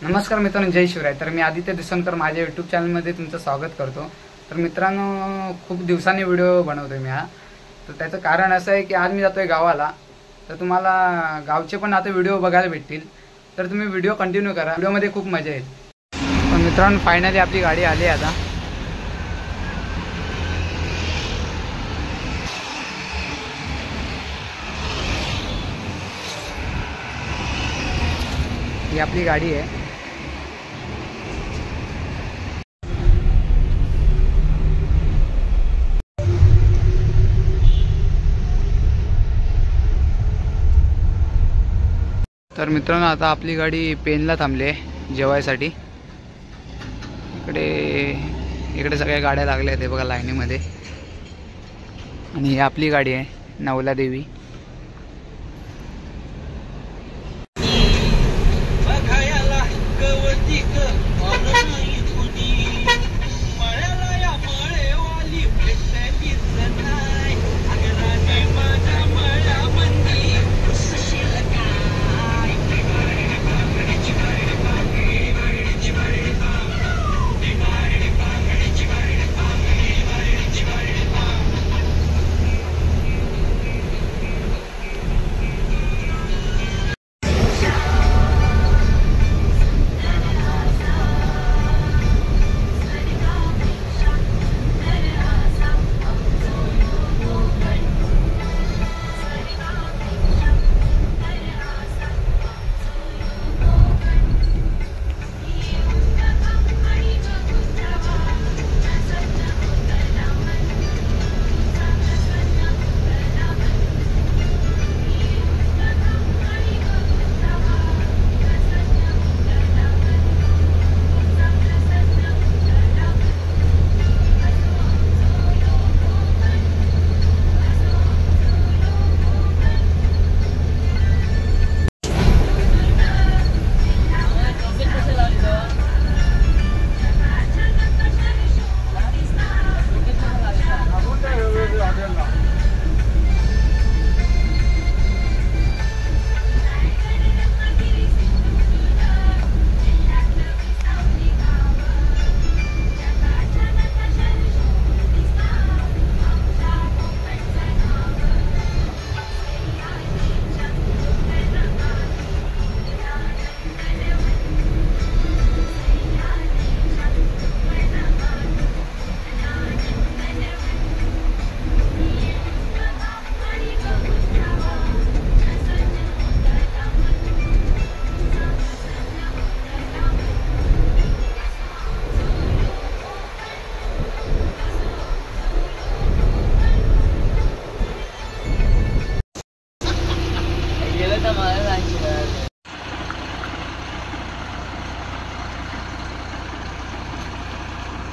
नमस्कार मित्रांनो, जय शिवराय। तर मी आदित्य दिसनकर माझ्या यूट्यूब चॅनलमध्ये तुमचं स्वागत करतो। तर मित्रांनो, खूप दिवसांनी व्हिडिओ बनवतोय मी हा। तर त्याचं कारण असं आहे की आज मी जातोय गावाला, तर तुम्हाला गावचे पण आता व्हिडिओ बघायला भेटतील। तर तुम्ही व्हिडिओ कंटिन्यू करा, व्हिडिओमध्ये खूप मजा येईल। तर मित्रांनो, फायनली आपली गाडी आली आता। ही आपली गाडी आहे। तर मित्रांनो, आता आपली गाडी पेनला थांबली आहे जेवायसाठी। इकडे सगळ्या गाड्या लागल्या आहेत बघा लाईनीमध्ये। आणि ही आपली गाडी आहे नवला देवी।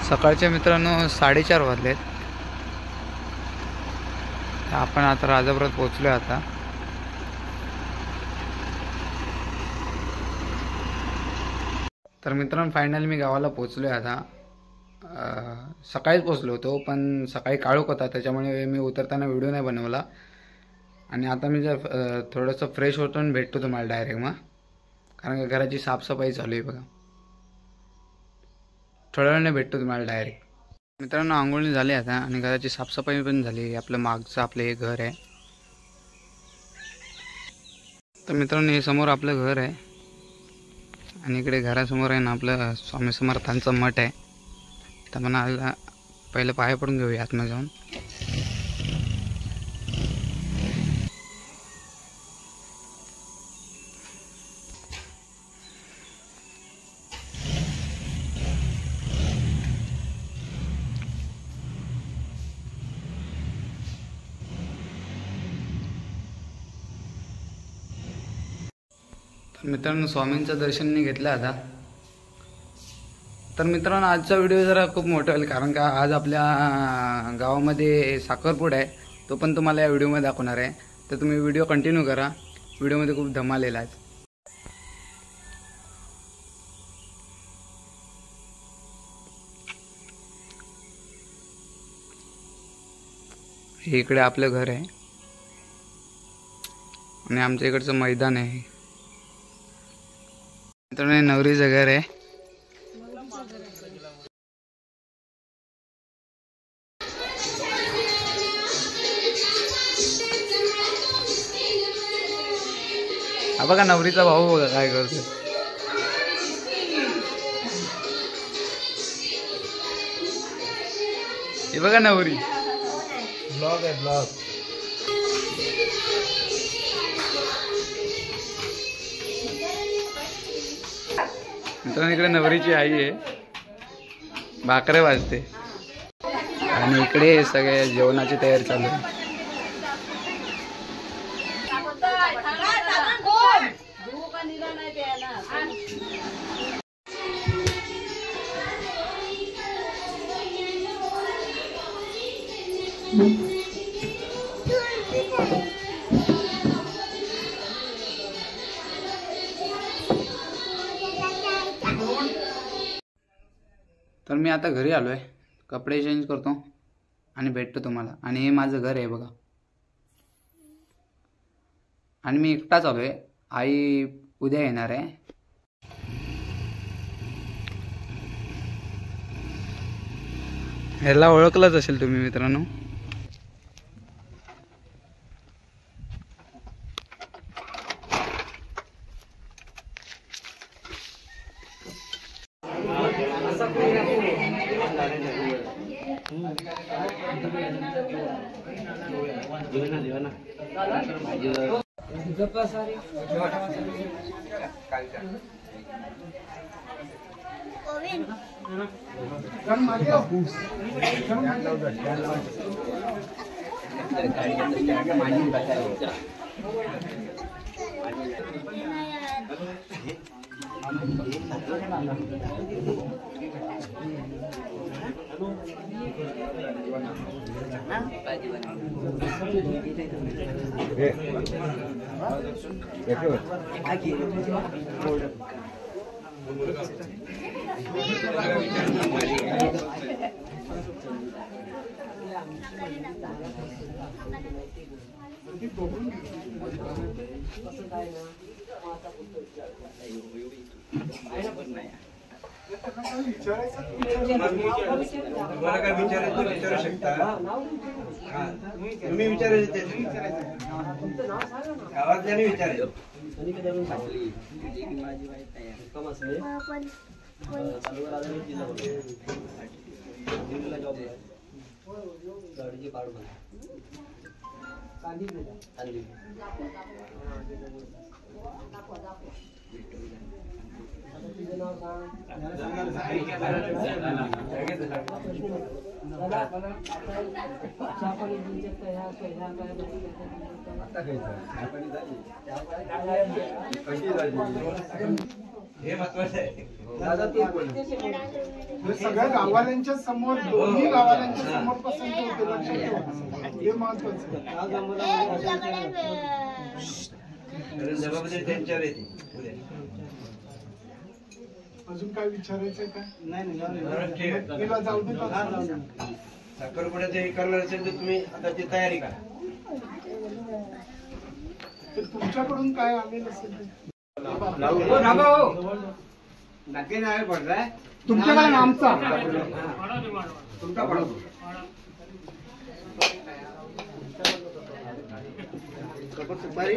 सकाळचे मित्रांनो 4:30 वाजलेत। आपण आता राजापुरात पोहोचलोय आता। तर मित्रांनो, फायनली मी गावाला पोहोचलोय आता। सकाळीच पोहोचलो होतो, पण सकाळी काळोख होता, त्याच्यामुळे मी उतरताना व्हिडिओ नाही बनवला। आणि आता मी जर थोडंसं फ्रेश होतो आणि भेटतो तुम्हाला डायरेक्ट मग, कारण का घराची साफसफाई चालू आहे बघा। थोड्या वेळाने भेटतो तुम्हाला डायरेक्ट। मित्रांनो, आंघोळी झाली आता आणि घराची साफसफाई पण झाली। आपलं मागचं आपलं हे घर आहे। तर मित्रांनो, हे समोर आपलं घर आहे आणि इकडे घरासमोर आहे ना आपलं स्वामी समर्थांचं मठ आहे। तर मला पहिलं पाया पडून घेऊया आतमध्ये जाऊन। मित्रांनो, स्वामींचं दर्शन मी घेतलं आता। तर मित्रांनो, आजचा व्हिडिओ जरा खूप मोठा होईल, कारण का आज आपल्या गावामध्ये साखरपुडा आहे, तो पण तुम्हाला या व्हिडिओमध्ये दाखवणार आहे। तर तुम्ही व्हिडिओ कंटिन्यू करा, व्हिडिओमध्ये खूप धमाल येईल आज। हे इकडे आपलं घर आहे आणि आमच्या इकडचं मैदान आहे। मित्रांनो नवरीचं घर आहे. हा बघा नवरीचा भाऊ बघा काय करतो. हे बघा नवरी. ब्लॉग आहे ब्लॉग. मित्रांनो इकडे नवरीची आई आहे, भाकरे वाजते आणि इकडे सगळे जेवणाची तयारी चालू आहे. तर मी आता घरी आलोय, कपडे चेंज करतो आणि भेटतो तुम्हाला. आणि हे माझं घर आहे बघा. आणि मी एकटाच आलोय, आई उद्या येणार आहे. ह्याला ओळखलंच असेल तुम्ही मित्रांनो. तुम्हाला काय विचारायचं विचारू शकता. तुम्ही विचारायचे गावातल्याने विचारायचं. हे महत्वाचं आहे. सगळ्या गावाल्यांच्या समोर, दोन्ही गावाल्यांच्या समोर पसंत होते. लक्षात ठेवा, हे महत्वाचं. जबाबदारी त्यांच्यावर येते. अजून काय विचारायचंय का? नाही. तिला जाऊ दे. साखरपुड्याचं हे करणार असेल तर तुम्ही आता ती तयारी करा. तर तुमच्याकडून काय आले नसेल तुमच्याकडे आमचा तुमचा पडतो. सुपारी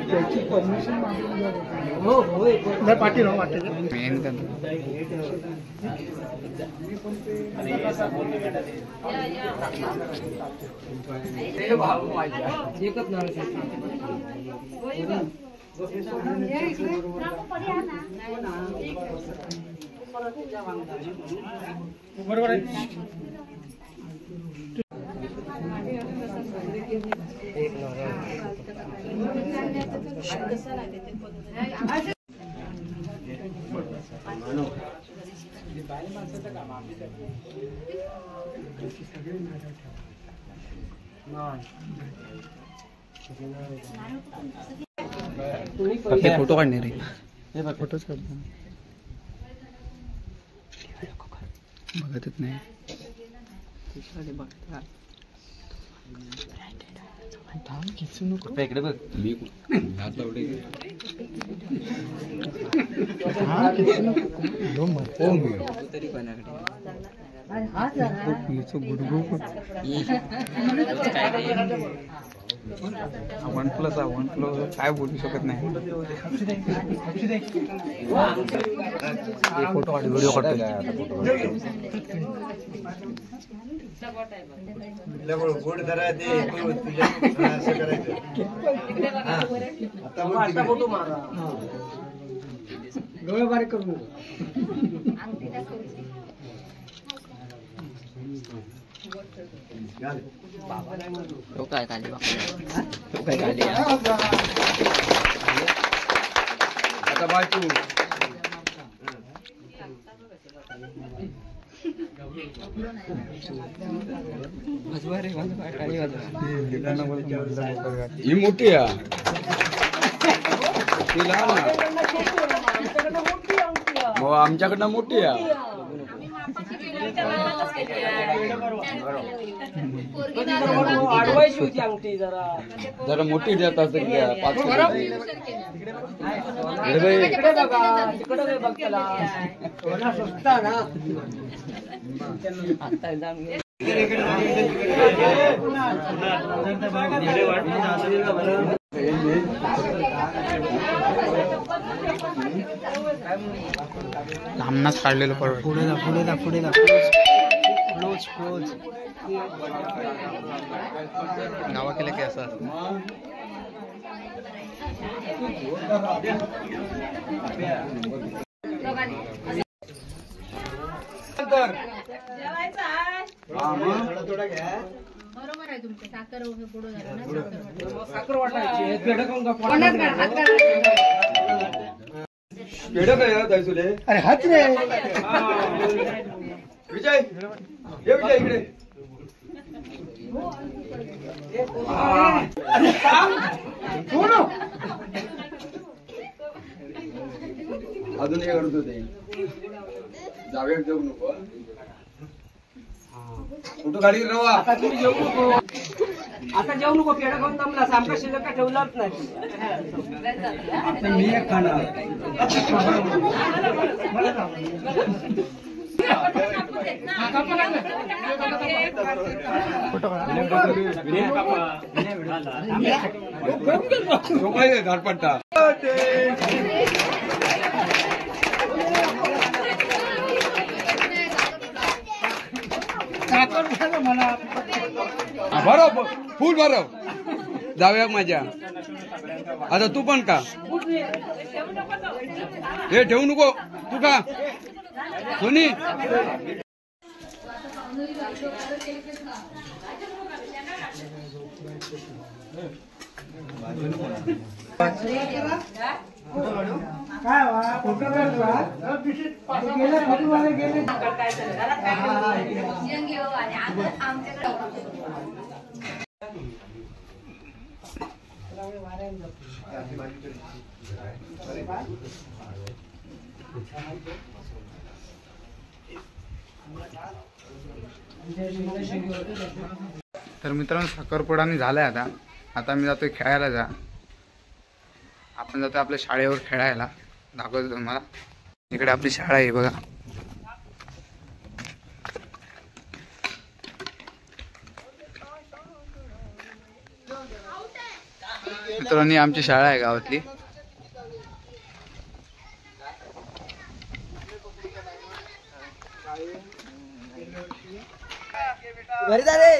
त्याची परमिशन पाठी राहू वाटत. बरोबर आहे. फोटो काढणे रे. फोटोच काढतो. बघतच नाही. इकडे बघ मी वन प्लस काय बोलू शकत नाही. फोटो व्हिडिओ गोड करा ते असं करायचं. आता फोटो मारा डोळे बारीक करू. काय खाली आता बाजू ही मोठी आहे ती लहान आमच्याकडनं मोठी आहे. जरा मोठी देत असेल 5 लांबनाच काढलेलं परवड. पुढे गावा केलं की असं बरोबर आहे तुमचं. साखर पुढे झालं ना. साखर वाटायची अरे हाच रे विजय ये विजय इकडे. अजून हे करतो ते जाऊया जाऊ नको. कुठं गाडी रवा आता तुम्ही जेवू नको. आता जेवू नको. पेढा खाऊन दमला. आमका शिल्लक काय ठेवलाच नाही. आता मी एक खाणार. घाटपट्टा भरो फुल भरो जाऊया माझ्या. आता तू पण का हे ठेवू नको. तू का सोनी काय फोटो गेले तर मित्रांनो साखरपुडाने झालाय. आता मी जातोय खेळायला. आपण जातोय आपल्या शाळेवर खेळायला. दाखवतो तुम्हाला. इकडे आपली शाळा आहे बघा. मित्रांनी आमची शाळा आहे गावातली. घरी जा रे.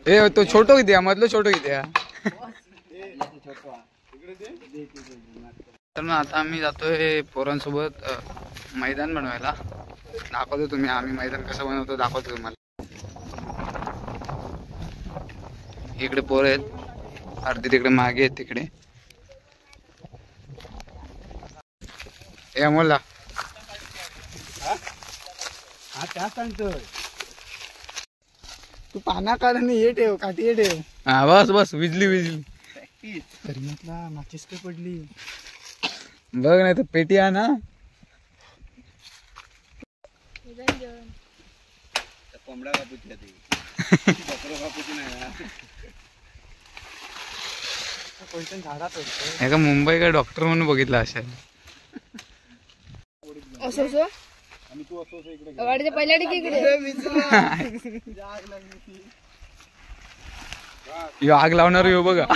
ए तो छोटो किती आहे. मधलं छोटो किती आहे. तर मग आता आम्ही जातोय पोरांसोबत मैदान बनवायला. दाखवतो तुम्ही आम्ही मैदान कसं बनवतो दाखवतो तुम्हाला. इकडे पोर आहेत अर्धे तिकडे मागे आहेत तिकडे. हे अमोलला काय सांगतोय तू. पाना काढून हे ठेव काठी हे ठेव. हा बस बस विजली. तरी म्हटला माचीस काय पडली. बघ नाही तर पेटी आहे ना. कोंबडा कापूची बकरो कापूची नाही. एका मुंबई का डॉक्टर म्हणून बघितला असेल. गाडीच्या पहिल्या इकडे यो आग लावणार यो बघा.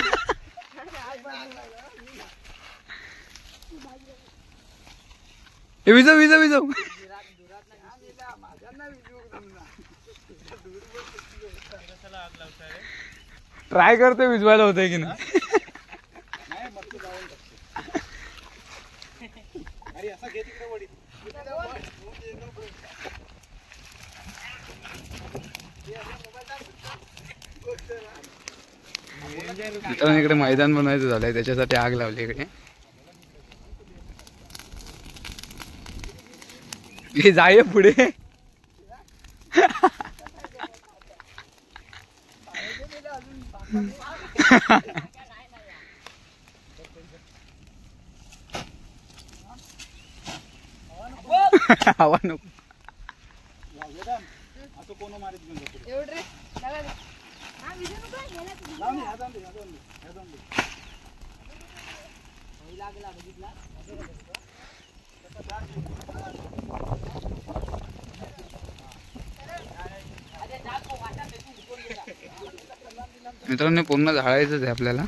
विजव विजव विजव. ट्राय करते विजवायला होतंय की नाही. मित्रांनो इकडे मैदान बनवायचं झालंय त्याच्यासाठी आग लावली इकडे. हे जाय पुढे. हवा नको. मित्रांनो पूर्ण झाडायचंच आहे आपल्याला.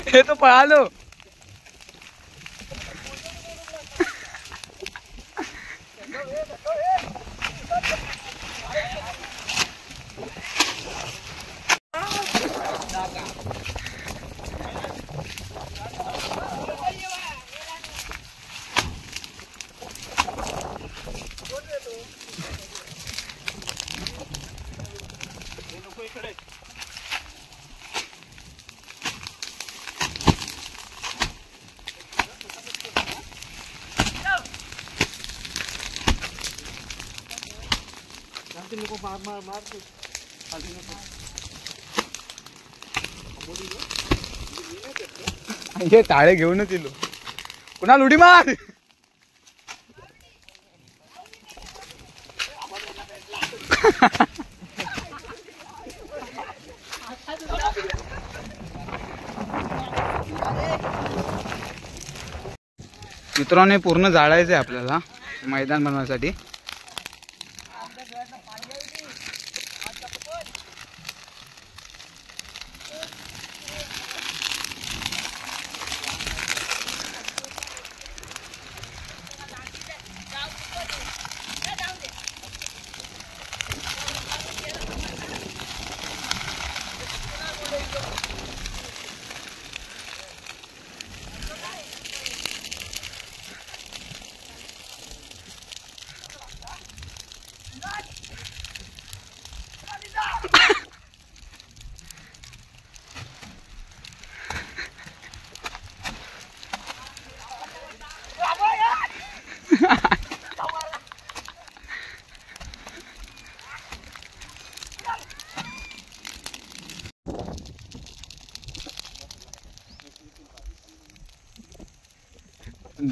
हे तो पळालो. हे टाळे घेऊनच येलो. कुणाला उडी मार. मित्रांनो पूर्ण जाळायचं आहे आपल्याला मैदान बनवण्यासाठी.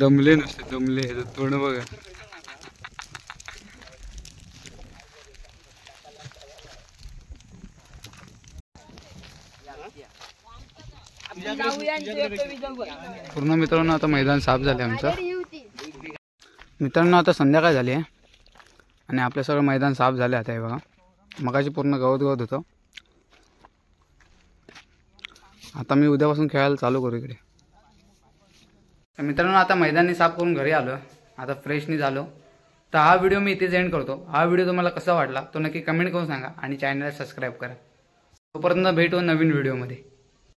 दमले नसते दमले तोंड बघा. पूर्ण मित्रांनो आता मैदान साफ झाले आमचं. मित्रांनो आता संध्याकाळ झाली आहे आणि आपलं सगळं मैदान साफ झाले आता. हे बघा मगाशी पूर्ण गवत गवत होतं. आता मी उद्यापासून खेळायला चालू करू इकडे. मित्रांनो आता मैदानी साफ करून घरी आलो. आता फ्रेशनी झालो. तर हा व्हिडिओ मी इथेच एंड करतो. हा व्हिडिओ तुम्हाला कसा वाटला तो नक्की कमेंट करून सांगा आणि चॅनलला सबस्क्राईब करा. तोपर्यंत भेटू नवीन व्हिडिओमध्ये.